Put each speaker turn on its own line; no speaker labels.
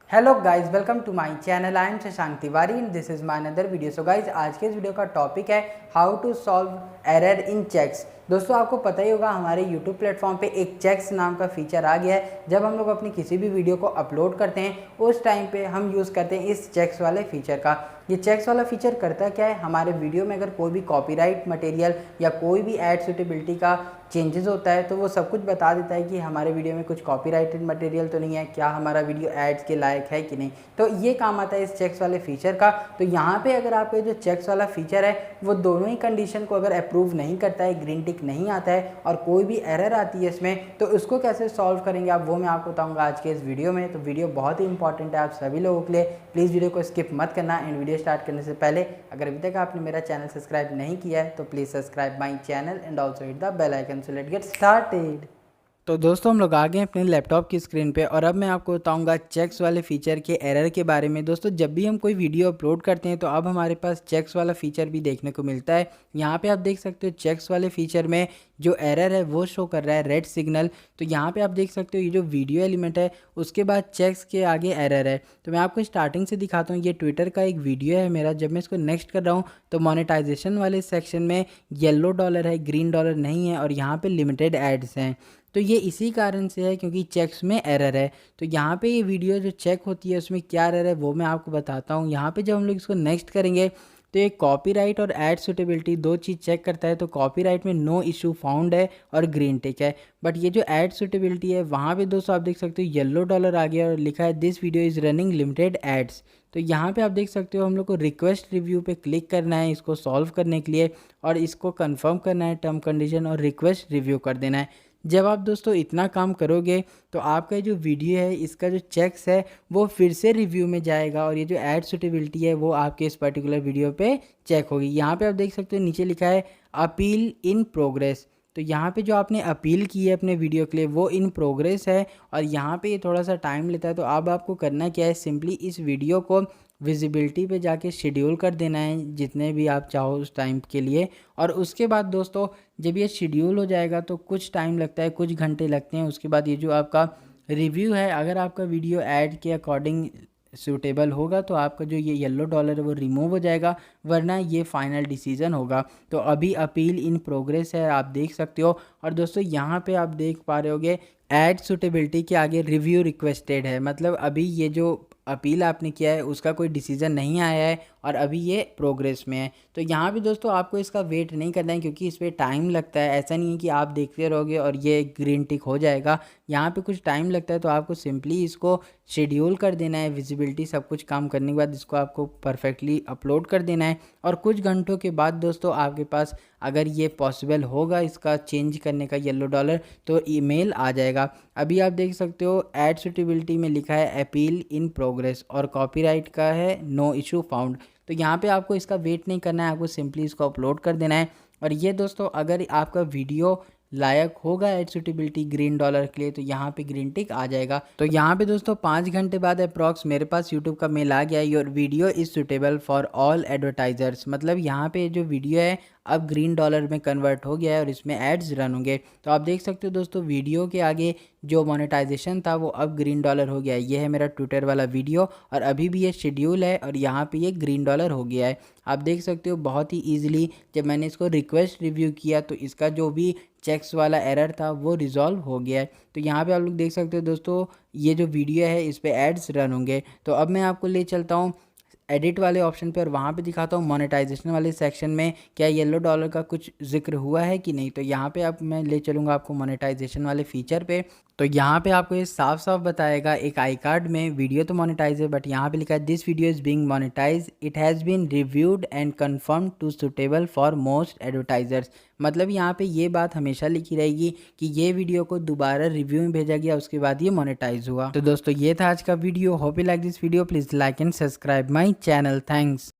Hello guys, welcome to my channel. I am Shashank Tiwari and this is my another video. So guys, आज के इस video का topic है how to solve error in checks. दोस्तों, आपको पता ही होगा हमारे YouTube प्लेटफॉर्म पे एक चेक्स नाम का फीचर आ गया है। जब हम लोग अपनी किसी भी वीडियो को अपलोड करते हैं उस टाइम पे हम यूज़ करते हैं इस चेक्स वाले फीचर का। ये चेक्स वाला फीचर करता क्या है, हमारे वीडियो में अगर कोई भी कॉपीराइट मटेरियल या कोई भी एड सूटेबिलिटी का चेंजेस होता है तो वो सब कुछ बता देता है कि हमारे वीडियो में कुछ कॉपीराइटेड मटेरियल तो नहीं है, क्या हमारा वीडियो एड्स के लायक है कि नहीं। तो ये काम आता है इस चेक्स वाले फीचर का। तो यहाँ पे अगर आपका जो चेक्स वाला फीचर है वो दोनों ही कंडीशन को अगर अप्रूव नहीं करता है, ग्रीन टिक नहीं आता है और कोई भी एरर आती है इसमें, तो उसको कैसे सॉल्व करेंगे आप, वो मैं आपको बताऊँगा आज के इस वीडियो में। तो वीडियो बहुत ही इंपॉर्टेंट है आप सभी लोगों के लिए। प्लीज़ वीडियो को स्किप मत करना। एंड वीडियो स्टार्ट करने से पहले अगर अभी तक आपने मेरा चैनल सब्सक्राइब नहीं किया है तो please subscribe my channel and also hit the bell icon. So let's get started. तो दोस्तों, हम लोग आ गए अपने लैपटॉप की स्क्रीन पे और अब मैं आपको बताऊंगा चेक्स वाले फीचर के एरर के बारे में। दोस्तों, जब भी हम कोई वीडियो अपलोड करते हैं तो अब हमारे पास चेक्स वाला फीचर भी देखने को मिलता है। यहाँ पे आप देख सकते हो चेक्स वाले फीचर में जो एरर है वो शो कर रहा है रेड सिग्नल। तो यहाँ पे आप देख सकते हो ये जो वीडियो एलिमेंट है उसके बाद चेक्स के आगे एरर है। तो मैं आपको स्टार्टिंग से दिखाता हूँ। ये ट्विटर का एक वीडियो है मेरा। जब मैं इसको नेक्स्ट कर रहा हूँ तो मोनेटाइजेशन वाले सेक्शन में येलो डॉलर है, ग्रीन डॉलर नहीं है और यहाँ पे लिमिटेड एड्स हैं। तो ये इसी कारण से है क्योंकि चेक्स में एरर है। तो यहाँ पे ये वीडियो जो चेक होती है उसमें क्या एरर है वो मैं आपको बताता हूँ। यहाँ पे जब हम लोग इसको नेक्स्ट करेंगे तो ये कॉपीराइट और एड सूटेबिलिटी दो चीज़ चेक करता है। तो कॉपीराइट में नो इशू फाउंड है और ग्रीन टिक है, बट ये जो एड सूटेबिलिटी है वहाँ पे दोस्तों आप देख सकते हो येलो डॉलर आ गया और लिखा है this video is running limited ads. तो यहाँ पे आप देख सकते हो हम लोग को रिक्वेस्ट रिव्यू पे क्लिक करना है इसको सॉल्व करने के लिए और इसको कंफर्म करना है टर्म कंडीशन और रिक्वेस्ट रिव्यू कर देना है। जब आप दोस्तों इतना काम करोगे तो आपका जो वीडियो है इसका जो चेक्स है वो फिर से रिव्यू में जाएगा और ये जो ऐड सूटेबिलिटी है वो आपके इस पर्टिकुलर वीडियो पे चेक होगी। यहाँ पे आप देख सकते हो नीचे लिखा है अपील इन प्रोग्रेस। तो यहाँ पे जो आपने अपील की है अपने वीडियो के लिए वो इन प्रोग्रेस है और यहाँ पे ये थोड़ा सा टाइम लेता है। तो अब आपको करना क्या है, सिंपली इस वीडियो को विजिबिलिटी पे जाके शेड्यूल कर देना है जितने भी आप चाहो उस टाइम के लिए। और उसके बाद दोस्तों जब ये शेड्यूल हो जाएगा तो कुछ टाइम लगता है, कुछ घंटे लगते हैं। उसके बाद ये जो आपका रिव्यू है, अगर आपका वीडियो ऐड के अकॉर्डिंग सूटेबल होगा तो आपका जो ये येलो डॉलर है वो रिमूव हो जाएगा, वरना ये फाइनल डिसीजन होगा। तो अभी अपील इन प्रोग्रेस है, आप देख सकते हो। और दोस्तों यहाँ पे आप देख पा रहे होगे ऐड सूटेबिलिटी के आगे रिव्यू रिक्वेस्टेड है, मतलब अभी ये जो अपील आपने किया है उसका कोई डिसीजन नहीं आया है और अभी ये प्रोग्रेस में है। तो यहाँ भी दोस्तों आपको इसका वेट नहीं करना है क्योंकि इस पर टाइम लगता है। ऐसा नहीं है कि आप देखते रहोगे और ये ग्रीन टिक हो जाएगा, यहाँ पे कुछ टाइम लगता है। तो आपको सिंपली इसको शेड्यूल कर देना है, विजिबिलिटी सब कुछ काम करने के बाद इसको आपको परफेक्टली अपलोड कर देना है और कुछ घंटों के बाद दोस्तों आपके पास अगर ये पॉसिबल होगा इसका चेंज करने का येलो डॉलर तो ईमेल आ जाएगा। अभी आप देख सकते हो ऐड सूटेबिलिटी में लिखा है अपील इन प्रोग्रेस और कॉपीराइट का है नो इशू फाउंड। तो यहाँ पे आपको इसका वेट नहीं करना है, आपको सिंपली इसको अपलोड कर देना है। और ये दोस्तों अगर आपका वीडियो लायक होगा एड सूटेबिलिटी ग्रीन डॉलर के लिए तो यहाँ पे ग्रीन टिक आ जाएगा। तो यहाँ पे दोस्तों 5 घंटे बाद अप्रॉक्स मेरे पास यूट्यूब का मेल आ गया, your video is suitable for all advertisers. मतलब यहाँ पे जो वीडियो है अब ग्रीन डॉलर में कन्वर्ट हो गया है और इसमें एड्स रन होंगे। तो आप देख सकते हो दोस्तों वीडियो के आगे जो मोनेटाइजेशन था वो अब ग्रीन डॉलर हो गया है। ये है मेरा ट्विटर वाला वीडियो और अभी भी ये शेड्यूल है और यहाँ पे ये ग्रीन डॉलर हो गया है। आप देख सकते हो बहुत ही ईजिली जब मैंने इसको रिक्वेस्ट रिव्यू किया तो इसका जो भी चेक्स वाला एरर था वो रिजॉल्व हो गया है। तो यहाँ पे आप लोग देख सकते हो दोस्तों ये जो वीडियो है इस पर एड्स रन होंगे। तो अब मैं आपको ले चलता हूँ एडिट वाले ऑप्शन पे और वहाँ पे दिखाता हूँ मोनेटाइजेशन वाले सेक्शन में क्या येलो डॉलर का कुछ जिक्र हुआ है कि नहीं। तो यहाँ पे अब मैं ले चलूँगा आपको मोनेटाइजेशन वाले फीचर पे। तो यहाँ पे आपको ये साफ साफ बताएगा एक आई कार्ड में वीडियो तो मोनेटाइज है बट यहाँ पे लिखा है this video is being monetise, it has been reviewed and confirm to suitable for most advertisers. मतलब यहाँ पे ये बात हमेशा लिखी रहेगी कि ये वीडियो को दोबारा रिव्यू में भेजा गया उसके बाद ये मोनेटाइज हुआ। तो दोस्तों ये था आज का video. Hope you like this video, please like and subscribe my channel. Thanks.